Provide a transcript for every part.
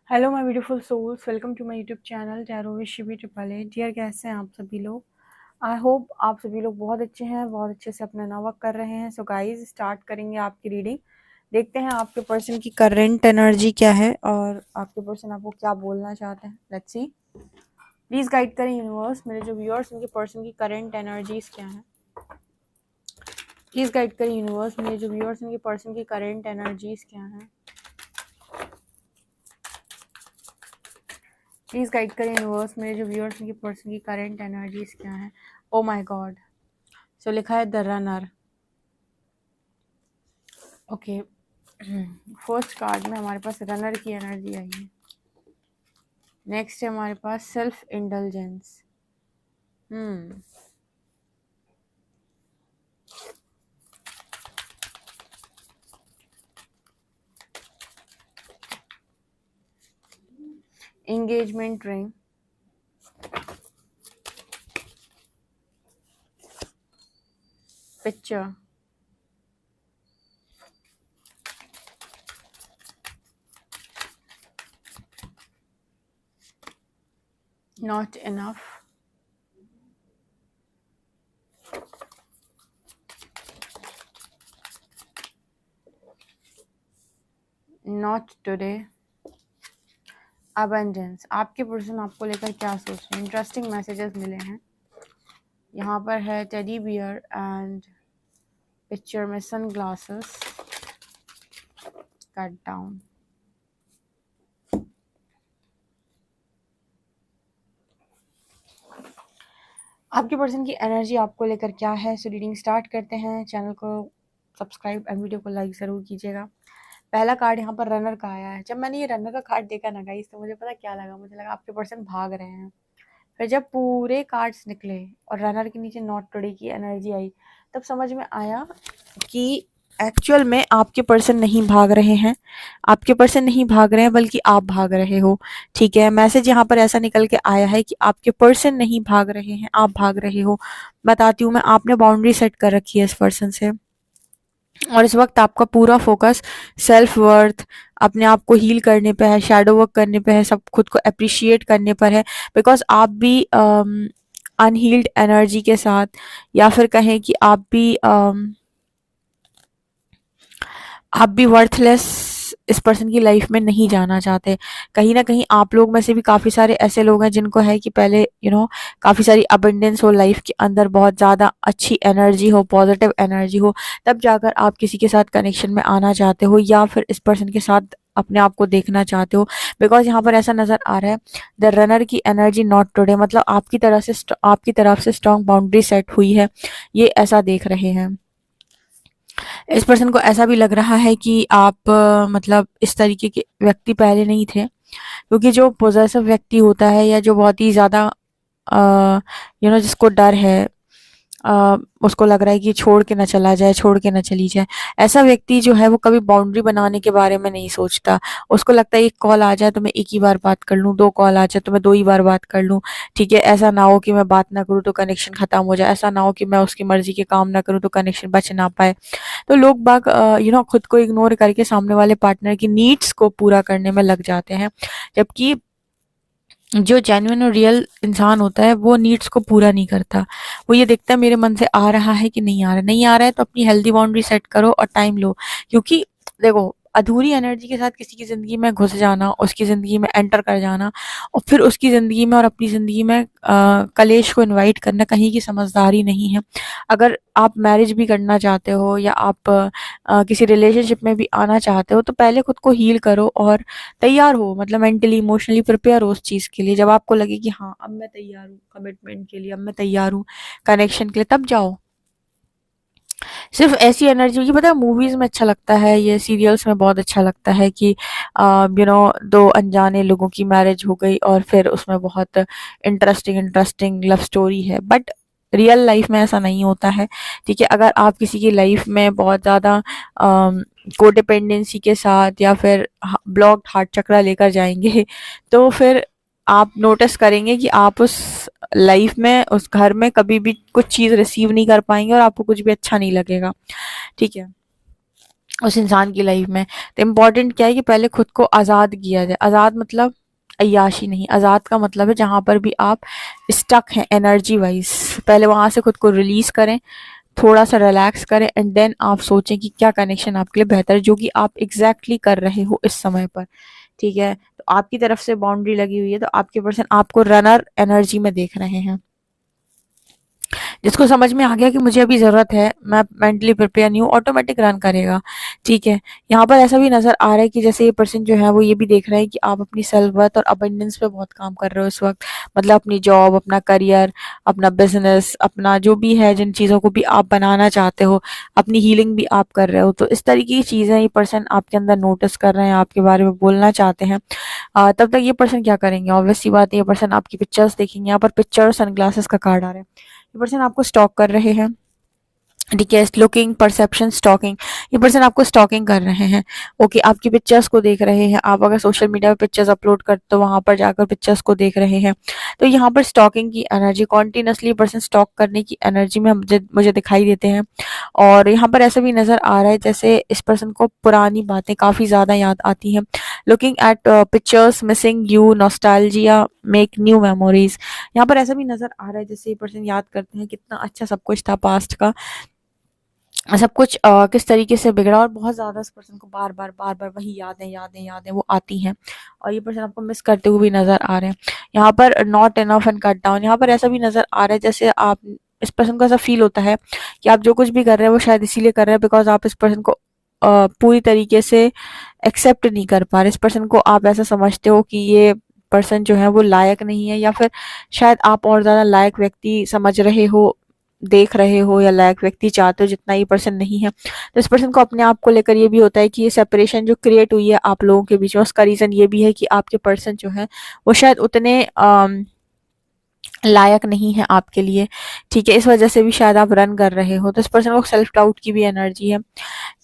Hello my beautiful souls, welcome to my YouTube channel tarot with Shivi triple A. Dear, कैसे हैं आप सभी लोग? आई होप आप सभी लोग बहुत अच्छे हैं, बहुत अच्छे से अपना वर्क कर रहे हैं। सो गाइज, स्टार्ट करेंगे आपकी रीडिंग। देखते हैं आपके पर्सन की करंट एनर्जी क्या है और आपके पर्सन आपको क्या बोलना चाहते हैं। Let's see. प्लीज गाइड करें यूनिवर्स, मेरे जो व्यूअर्स उनके पर्सन की करंट एनर्जीज क्या है। प्लीज गाइड करें यूनिवर्स, मेरे जो व्यूअर्स उनके पर्सन की करंट एनर्जीज क्या है। प्लीज गाइड करें यूनिवर्स, मेरे जो व्यूअर्स उनके पर्सन की करंट एनर्जीज क्या है। ओ माय गॉड, सो लिखा है the runner. Okay, first card में हमारे पास रनर की एनर्जी आई है। नेक्स्ट है हमारे पास self indulgence. Engagement ring, picture, not enough, not today, abundance. आपके पर्सन आपको लेकर क्या सोच रहे हैं? इंटरेस्टिंग मैसेजेस मिले हैं। यहाँ पर है टेडी बियर एंड पिक्चर में सन ग्लासेस, कट डाउन। आपके पर्सन की एनर्जी आपको लेकर क्या है? सो रीडिंग स्टार्ट करते हैं। चैनल को सब्सक्राइब एंड वीडियो को लाइक ज़रूर कीजिएगा। पहला कार्ड यहाँ पर रनर का आया है। जब मैंने ये रनर का कार्ड देखा ना गाइस, तो मुझे पता क्या लगा, मुझे लगा आपके पर्सन भाग रहे हैं। फिर जब पूरे कार्ड्स निकले और रनर के नीचे नॉट टुडे की एनर्जी आई, तब समझ में आया कि एक्चुअल में आपके पर्सन नहीं भाग रहे हैं। आपके पर्सन नहीं भाग रहे हैं, बल्कि आप भाग रहे हो। ठीक है, मैसेज यहाँ पर ऐसा निकल के आया है कि आपके पर्सन नहीं भाग रहे हैं, आप भाग रहे हो। बताती हूँ मैं, आपने बाउंड्री सेट कर रखी है इस पर्सन से, और इस वक्त आपका पूरा फोकस सेल्फ वर्थ, अपने आप को हील करने पे है, शैडो वर्क करने पे है, सब खुद को अप्रिशिएट करने पर है। बिकॉज आप भी अनहील्ड एनर्जी के साथ, या फिर कहें कि आप भी वर्थलेस इस पर्सन की लाइफ में नहीं जाना चाहते। कहीं ना कहीं आप लोग में से भी काफ़ी सारे ऐसे लोग हैं जिनको है कि पहले काफ़ी सारी अबंडेंस हो लाइफ के अंदर, बहुत ज़्यादा अच्छी एनर्जी हो, पॉजिटिव एनर्जी हो, तब जाकर आप किसी के साथ कनेक्शन में आना चाहते हो, या फिर इस पर्सन के साथ अपने आप को देखना चाहते हो। बिकॉज यहाँ पर ऐसा नज़र आ रहा है, द रनर की एनर्जी नॉट टुडे, मतलब आपकी तरफ से स्ट्रॉन्ग बाउंड्री सेट हुई है, ये ऐसा देख रहे हैं। इस पर्सन को ऐसा भी लग रहा है कि आप मतलब इस तरीके के व्यक्ति पहले नहीं थे, क्योंकि जो पोजेसिव व्यक्ति होता है, या जो बहुत ही ज़्यादा जिसको डर है, उसको लग रहा है कि छोड़ के ना चला जाए, छोड़ के ना चली जाए, ऐसा व्यक्ति जो है वो कभी बाउंड्री बनाने के बारे में नहीं सोचता। उसको लगता है एक कॉल आ जाए तो मैं एक ही बार बात कर लूँ, दो कॉल आ जाए तो मैं दो ही बार बात कर लूँ। ठीक है, ऐसा ना हो कि मैं बात ना करूँ तो कनेक्शन खत्म हो जाए, ऐसा ना हो कि मैं उसकी मर्जी के काम ना करूँ तो कनेक्शन बच ना पाए। तो लोग बाग खुद को इग्नोर करके सामने वाले पार्टनर की नीड्स को पूरा करने में लग जाते हैं, जबकि जो जेन्युइन और रियल इंसान होता है वो नीड्स को पूरा नहीं करता। वो ये देखता है मेरे मन से आ रहा है कि नहीं आ रहा, नहीं आ रहा है तो अपनी हेल्दी बाउंड्री सेट करो और टाइम लो। क्योंकि देखो, अधूरी एनर्जी के साथ किसी की ज़िंदगी में घुस जाना, उसकी ज़िंदगी में एंटर कर जाना, और फिर उसकी ज़िंदगी में और अपनी ज़िंदगी में कलेश को इनवाइट करना कहीं की समझदारी नहीं है। अगर आप मैरिज भी करना चाहते हो, या आप किसी रिलेशनशिप में भी आना चाहते हो, तो पहले खुद को हील करो और तैयार हो, मतलब मेंटली इमोशनली प्रिपेयर हो उस चीज़ के लिए। जब आपको लगे कि हाँ, अब मैं तैयार हूँ कमिटमेंट के लिए, अब मैं तैयार हूँ कनेक्शन के लिए, तब जाओ। सिर्फ ऐसी एनर्जी होगी, पता है मूवीज में अच्छा लगता है, ये सीरियल्स में बहुत अच्छा लगता है कि दो अनजाने लोगों की मैरिज हो गई और फिर उसमें बहुत इंटरेस्टिंग इंटरेस्टिंग लव स्टोरी है, बट रियल लाइफ में ऐसा नहीं होता है। ठीक है, अगर आप किसी की लाइफ में बहुत ज़्यादा कोडिपेंडेंसी के साथ, या फिर ब्लॉक्ड हार्ट चक्रा लेकर जाएंगे, तो फिर आप नोटिस करेंगे कि आप उस लाइफ में, उस घर में कभी भी कुछ चीज़ रिसीव नहीं कर पाएंगे और आपको कुछ भी अच्छा नहीं लगेगा। ठीक है, उस इंसान की लाइफ में। तो इम्पोर्टेंट क्या है कि पहले खुद को आज़ाद किया जाए। आज़ाद मतलब अय्याशी नहीं, आज़ाद का मतलब है जहाँ पर भी आप स्टक हैं एनर्जी वाइज, पहले वहाँ से खुद को रिलीज़ करें, थोड़ा सा रिलैक्स करें एंड देन आप सोचें कि क्या कनेक्शन आपके लिए बेहतर है, जो कि आप एग्जैक्टली कर रहे हो इस समय पर। ठीक है, तो आपकी तरफ से बाउंड्री लगी हुई है, तो आपके पर्सन आपको रनर एनर्जी में देख रहे हैं। जिसको समझ में आ गया कि मुझे अभी ज़रूरत है, मैं मेंटली प्रिपेयर नहीं हूँ, ऑटोमेटिक रन करेगा। ठीक है, यहाँ पर ऐसा भी नज़र आ रहा है कि जैसे ये पर्सन जो है वो ये भी देख रहा है कि आप अपनी सेल्फ वर्थ और अबंडेंस पे बहुत काम कर रहे हो इस वक्त। मतलब अपनी जॉब, अपना करियर, अपना बिजनेस, अपना जो भी है, जिन चीज़ों को भी आप बनाना चाहते हो, अपनी हीलिंग भी आप कर रहे हो। तो इस तरीके की चीज़ें ये पर्सन आपके अंदर नोटिस कर रहे हैं, आपके बारे में बोलना चाहते हैं। तब तक ये पर्सन क्या करेंगे, ऑब्वियस सी बात है, ये पर्सन आपकी पिक्चर्स देखेंगे। यहाँ पर पिक्चर और सनग्लासेस का कार्ड आ रहा है। ये पर्सन आपको स्टॉक कर रहे हैं। ठीक है, लुकिंग, परसेप्शन, स्टॉकिंग, ये पर्सन आपको स्टॉकिंग कर रहे हैं। ओके, आपकी पिक्चर्स को देख रहे हैं। आप अगर सोशल मीडिया पे पिक्चर्स अपलोड करते हो, तो वहां पर जाकर पिक्चर्स को देख रहे हैं। तो यहाँ पर स्टॉकिंग की एनर्जी, कॉन्टिन्यूसली पर्सन स्टॉक करने की एनर्जी में मुझे दिखाई देते हैं। और यहाँ पर ऐसा भी नजर आ रहा है जैसे इस पर्सन को पुरानी बातें काफी ज्यादा याद आती हैं। Looking at pictures, missing you, nostalgia, make new memories. यहाँ पर ऐसा भी नजर आ रहा है जैसे ये पर्सन याद करते हैं कितना अच्छा सब कुछ था पास्ट का, सब कुछ किस तरीके से बिगड़ा, और बहुत ज़्यादा इस पर्सन को बार बार वही यादें वो आती हैं। और ये पर्सन आपको मिस करते हुए भी नज़र आ रहे हैं। यहाँ पर not enough and cut down, यहाँ पर ऐसा भी नज़र आ रहा है जैसे आप, इस पर्सन को ऐसा फील होता है कि आप जो कुछ भी कर रहे हैं वो शायद इसीलिए कर रहे हैं बिकॉज आप इस पर्सन को पूरी तरीके से एक्सेप्ट नहीं कर पा रहे। इस पर्सन को आप ऐसा समझते हो कि ये पर्सन जो है वो लायक नहीं है, या फिर शायद आप और ज़्यादा लायक व्यक्ति समझ रहे हो, देख रहे हो, या लायक व्यक्ति चाहते हो जितना ये पर्सन नहीं है। तो इस पर्सन को अपने आप को लेकर ये भी होता है कि ये सेपरेशन जो क्रिएट हुई है आप लोगों के बीच में, उसका रीज़न ये भी है कि आपके पर्सन जो है वो शायद उतने लायक नहीं है आपके लिए। ठीक है, इस वजह से भी शायद आप रन कर रहे हो। तो इस पर्सन को सेल्फ डाउट की भी एनर्जी है।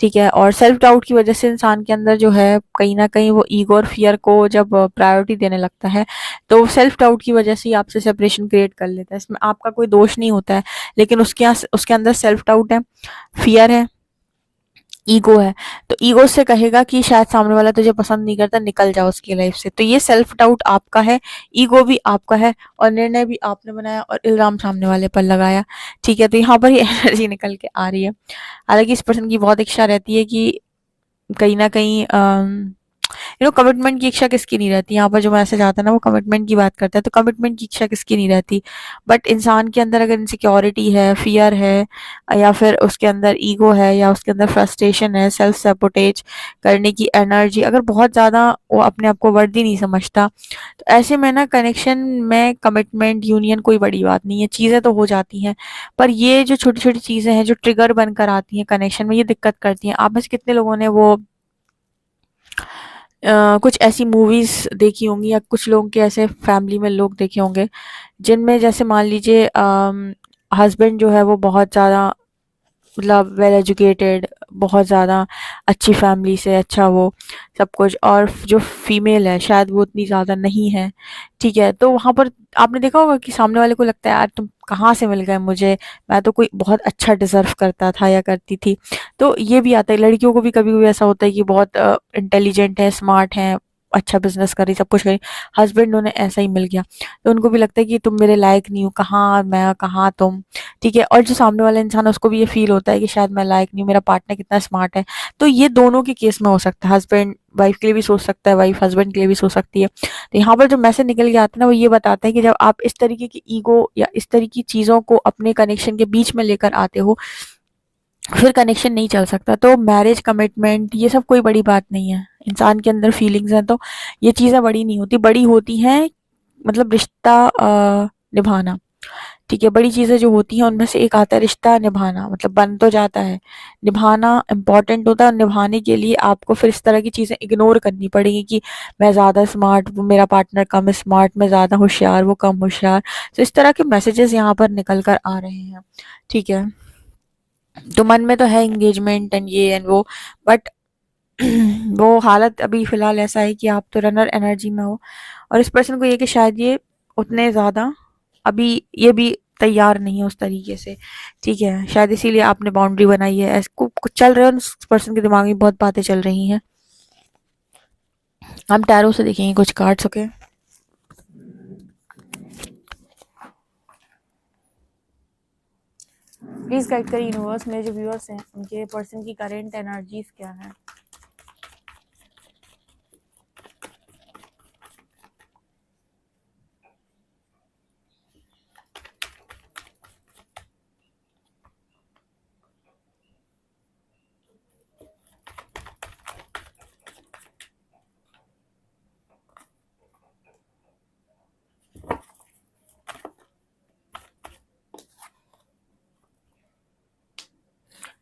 ठीक है, और सेल्फ डाउट की वजह से इंसान के अंदर जो है कहीं ना कहीं वो ईगो और फियर को जब प्रायोरिटी देने लगता है, तो सेल्फ डाउट की वजह से ही आपसे सेपरेशन क्रिएट कर लेता है। इसमें आपका कोई दोष नहीं होता है, लेकिन उसके अंदर सेल्फ डाउट है, फियर है, ईगो है। तो ईगो से कहेगा कि शायद सामने वाला तुझे पसंद नहीं करता, निकल जाओ उसकी लाइफ से। तो ये सेल्फ डाउट आपका है, ईगो भी आपका है, और निर्णय भी आपने बनाया और इल्जाम सामने वाले पर लगाया। ठीक है, तो यहाँ पर ये एनर्जी निकल के आ रही है। हालांकि इस पर्सन की बहुत इच्छा रहती है कि कहीं ना कहीं कमिटमेंट की इच्छा किसकी नहीं रहती। यहाँ पर जो मैसेज आता है ना वो कमिटमेंट की बात करता है, तो कमिटमेंट की इच्छा किसकी नहीं रहती। बट इंसान के अंदर अगर इनसिक्योरिटी है, फियर है, या फिर उसके अंदर ईगो है, या उसके अंदर फ्रस्ट्रेशन है, सेल्फ सैबोटेज करने की एनर्जी, अगर बहुत ज़्यादा वो अपने आप को वर्दी नहीं समझता, तो ऐसे में ना कनेक्शन में कमिटमेंट, यूनियन कोई बड़ी बात नहीं है। चीज़ें तो हो जाती हैं, पर ये जो छोटी छोटी चीज़ें हैं जो ट्रिगर बनकर आती हैं कनेक्शन में, ये दिक्कत करती हैं। आप में से कितने लोगों ने वो कुछ ऐसी मूवीज देखी होंगी, या कुछ लोगों के ऐसे फैमिली में लोग देखे होंगे जिनमें जैसे मान लीजिए हस्बैंड जो है वो बहुत ज़्यादा, मतलब वेल एजुकेटेड, बहुत ज़्यादा अच्छी फैमिली से, अच्छा वो सब कुछ, और जो फीमेल है शायद वो उतनी ज़्यादा नहीं है। ठीक है, तो वहाँ पर आपने देखा होगा कि सामने वाले को लगता है यार तुम कहाँ से मिल गए मुझे, मैं तो कोई बहुत अच्छा डिजर्व करता था या करती थी। तो ये भी आता है, लड़कियों को भी कभी कभी ऐसा होता है कि बहुत इंटेलिजेंट है, स्मार्ट है, अच्छा बिजनेस करी, सब कुछ करी, हस्बैंड उन्हें ऐसा ही मिल गया, तो उनको भी लगता है कि तुम मेरे लायक नहीं हो, कहाँ मैं कहाँ तुम। ठीक है, और जो सामने वाला इंसान है उसको भी ये फील होता है कि शायद मैं लायक नहीं हूँ, मेरा पार्टनर कितना स्मार्ट है। तो ये दोनों के केस में हो सकता है, हस्बैंड वाइफ के लिए भी सोच सकता है, वाइफ हस्बैंड के लिए भी सोच सकती है। तो यहाँ पर जो मैसेज निकल के आता है ना वो ये बताता है कि जब आप इस तरीके की ईगो या इस तरीके की चीज़ों को अपने कनेक्शन के बीच में लेकर आते हो, फिर कनेक्शन नहीं चल सकता। तो मैरिज, कमिटमेंट, ये सब कोई बड़ी बात नहीं है। इंसान के अंदर फीलिंग्स हैं तो ये चीज़ें बड़ी नहीं होती, बड़ी होती हैं मतलब रिश्ता निभाना। ठीक है, बड़ी चीज़ें जो होती हैं उनमें से एक आता है रिश्ता निभाना, मतलब बन तो जाता है, निभाना इम्पोर्टेंट होता है। और निभाने के लिए आपको फिर इस तरह की चीज़ें इग्नोर करनी पड़ेगी कि मैं ज़्यादा स्मार्ट, वो मेरा पार्टनर कम स्मार्ट, मैं ज़्यादा होशियार, वो कम होशियार। तो इस तरह के मैसेजेस यहाँ पर निकल कर आ रहे हैं। ठीक है, तो मन में तो है एंगेजमेंट एंड ये एंड वो, बट वो हालत अभी फ़िलहाल ऐसा है कि आप तो रनर एनर्जी में हो, और इस पर्सन को ये कि शायद ये उतने ज़्यादा अभी ये भी तैयार नहीं है उस तरीके से, ठीक है। शायद इसीलिए आपने बाउंड्री बनाई है। ऐसे कुछ चल रहे हो, उस पर्सन के दिमाग में बहुत बातें चल रही हैं। हम टैरो से देखेंगे कुछ कार्ड्स, ओके। प्लीज गाइड करिए यूनिवर्स, मेरे जो व्यूअर्स हैं उनके पर्सन की करेंट एनर्जीज क्या है।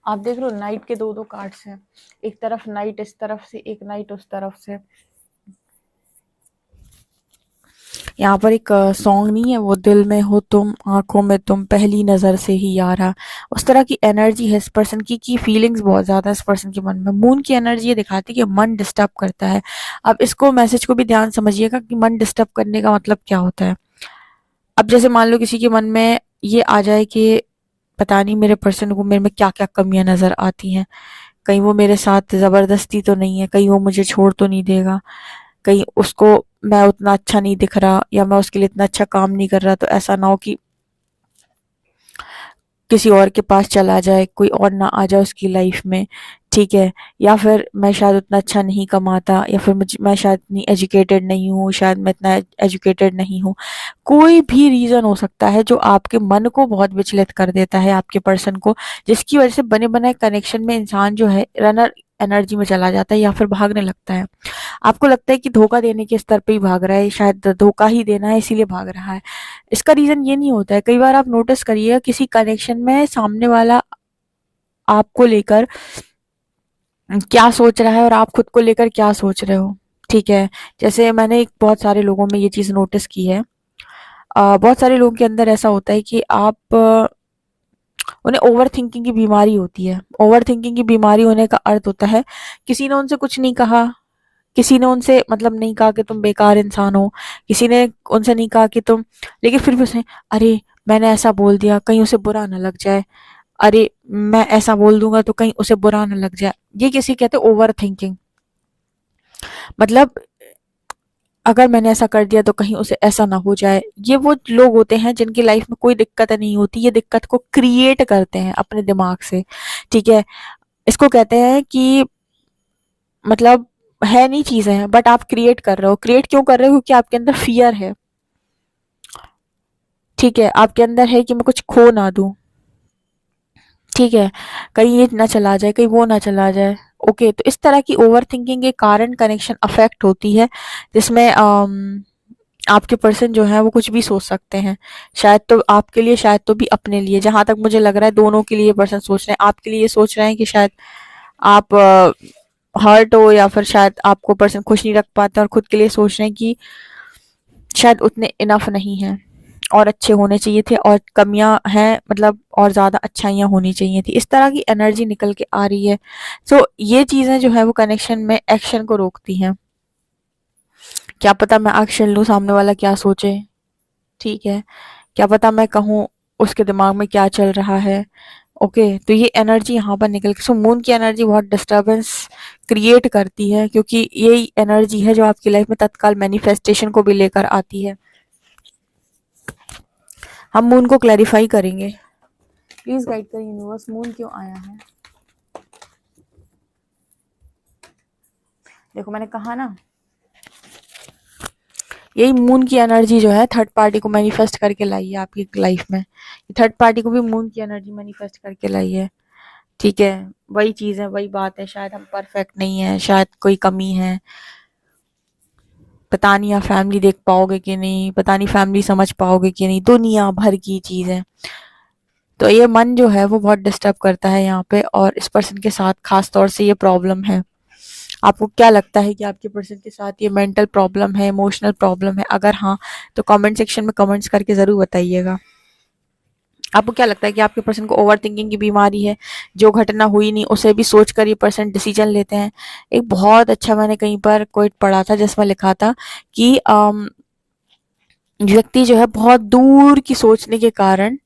आप देख लो नाइट के दो दो कार्ड्स हैं, एक तरफ नाइट इस तरफ से, एक नाइट उस तरफ से। यहाँ पर एक सॉन्ग नहीं है वो, दिल में हो तुम आंखों में तुम पहली नजर से ही यारा, उस तरह की एनर्जी है इस पर्सन की फीलिंग्स बहुत ज्यादा इस पर्सन के मन में। मून की एनर्जी ये दिखाती है कि मन डिस्टर्ब करता है। अब इसको मैसेज को भी ध्यान समझिएगा कि मन डिस्टर्ब करने का मतलब क्या होता है। अब जैसे मान लो किसी के मन में ये आ जाए कि पता नहीं मेरे पर्सन को मेरे में क्या क्या कमियां नजर आती हैं, कहीं वो मेरे साथ जबरदस्ती तो नहीं है, कहीं वो मुझे छोड़ तो नहीं देगा, कहीं उसको मैं उतना अच्छा नहीं दिख रहा, या मैं उसके लिए इतना अच्छा काम नहीं कर रहा, तो ऐसा ना हो कि किसी और के पास चला जाए, कोई और ना आ जाए उसकी लाइफ में, ठीक है। या फिर मैं शायद उतना अच्छा नहीं कमाता, या फिर मैं शायद इतनी एजुकेटेड नहीं हूँ, शायद मैं इतना एजुकेटेड नहीं हूँ। कोई भी रीज़न हो सकता है जो आपके मन को बहुत विचलित कर देता है आपके पर्सन को, जिसकी वजह से बने बनाए कनेक्शन में इंसान जो है रनर एनर्जी में चला जाता है या फिर भागने लगता है। आपको लगता है कि धोखा देने के स्तर पे ही भाग रहा है, शायद धोखा ही देना है इसीलिए भाग रहा है। इसका रीजन ये नहीं होता है। कई बार आप नोटिस करिए किसी कनेक्शन में सामने वाला आपको लेकर क्या सोच रहा है और आप खुद को लेकर क्या सोच रहे हो, ठीक है। जैसे मैंने एक बहुत सारे लोगों में ये चीज नोटिस की है। बहुत सारे लोगों के अंदर ऐसा होता है कि आप उन्हें ओवर थिंकिंग की बीमारी होती है। ओवर थिंकिंग की बीमारी होने का अर्थ होता है किसी ने उनसे कुछ नहीं कहा, किसी ने उनसे मतलब नहीं कहा कि तुम बेकार इंसान हो, किसी ने उनसे नहीं कहा कि तुम, लेकिन फिर भी उसने, अरे मैंने ऐसा बोल दिया कहीं उसे बुरा ना लग जाए, अरे मैं ऐसा बोल दूंगा तो कहीं उसे बुरा ना लग जाए। ये किसी कहते हैं ओवर थिंकिंग। मतलब अगर मैंने ऐसा कर दिया तो कहीं उसे ऐसा ना हो जाए। ये वो लोग होते हैं जिनकी लाइफ में कोई दिक्कत नहीं होती, ये दिक्कत को क्रिएट करते हैं अपने दिमाग से, ठीक है। इसको कहते हैं कि मतलब है नहीं चीजें, बट आप क्रिएट कर रहे हो। क्रिएट क्यों कर रहे हो? क्योंकि आपके अंदर फियर है, ठीक है। आपके अंदर है कि मैं कुछ खो ना दूं, ठीक है, कहीं ये ना चला जाए, कहीं वो ना चला जाए। ओके, तो इस तरह की ओवर थिंकिंग के कारण कनेक्शन अफेक्ट होती है, जिसमें आपके पर्सन जो है वो कुछ भी सोच सकते हैं, शायद तो आपके लिए, शायद तो भी अपने लिए। जहां तक मुझे लग रहा है दोनों के लिए पर्सन सोच रहे हैं। आपके लिए ये सोच रहे हैं कि शायद आप हर्ट हो, या फिर शायद आपको पर्सन खुश नहीं रख पाते, और खुद के लिए सोच रहे हैं कि शायद उतने इनफ नहीं है, और अच्छे होने चाहिए थे, और कमियां हैं, मतलब और ज्यादा अच्छाइयां होनी चाहिए थी। इस तरह की एनर्जी निकल के आ रही है। सो ये चीजें जो है वो कनेक्शन में एक्शन को रोकती हैं। क्या पता मैं एक्शन लूं, सामने वाला क्या सोचे, ठीक है। क्या पता मैं कहूँ, उसके दिमाग में क्या चल रहा है। ओके, तो ये एनर्जी यहाँ पर निकल के, सो मून की एनर्जी बहुत डिस्टरबेंस क्रिएट करती है, क्योंकि यही एनर्जी है जो आपकी लाइफ में तत्काल मैनिफेस्टेशन को भी लेकर आती है। हम मून को क्लैरिफाई करेंगे। प्लीज गाइड करिए यूनिवर्स, मून क्यों आया है। देखो मैंने कहा ना, यही मून की एनर्जी जो है थर्ड पार्टी को मैनिफेस्ट करके लाई है आपकी लाइफ में। थर्ड पार्टी को भी मून की एनर्जी मैनिफेस्ट करके लाई है, ठीक है। वही चीज है, वही बात है, शायद हम परफेक्ट नहीं है, शायद कोई कमी है, पता नहीं आप फैमिली देख पाओगे कि नहीं, पता नहीं फैमिली समझ पाओगे कि नहीं, दुनिया भर की चीज है। तो ये मन जो है वो बहुत डिस्टर्ब करता है यहाँ पे, और इस पर्सन के साथ खास तौर से ये प्रॉब्लम है। आपको क्या लगता है कि आपके पर्सन के साथ ये मेंटल प्रॉब्लम है, इमोशनल प्रॉब्लम है? अगर हाँ, तो कमेंट सेक्शन में कमेंट्स करके जरूर बताइएगा। आपको क्या लगता है कि आपके पर्सन को ओवर थिंकिंग की बीमारी है, जो घटना हुई नहीं उसे भी सोच कर ये पर्सन डिसीजन लेते हैं। एक बहुत अच्छा मैंने कहीं पर कोट पढ़ा था जिसमें लिखा था कि व्यक्ति जो है बहुत दूर की सोचने के कारण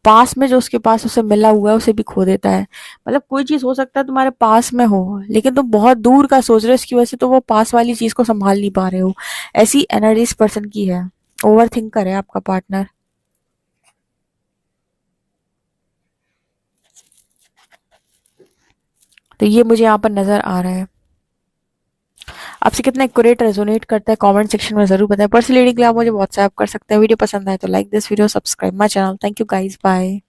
पास में जो उसके पास उसे मिला हुआ है उसे भी खो देता है। मतलब कोई चीज हो सकता है तुम्हारे पास में हो, लेकिन तुम बहुत दूर का सोच रहे हो, इसकी वजह से तो वो पास वाली चीज को संभाल नहीं पा रहे हो। ऐसी एनर्जी इस पर्सन की है। ओवर थिंकर है आपका पार्टनर। तो ये मुझे यहाँ पर नजर आ रहा है। आपसे कितना एक्यूरेट रेजोनेट करता है कमेंट सेक्शन में जरूर बताएं। पर्सनल रीडिंग के लिए आप मुझे व्हाट्सएप कर सकते हैं। वीडियो पसंद आए तो like this video, subscribe my channel. Thank you guys, bye.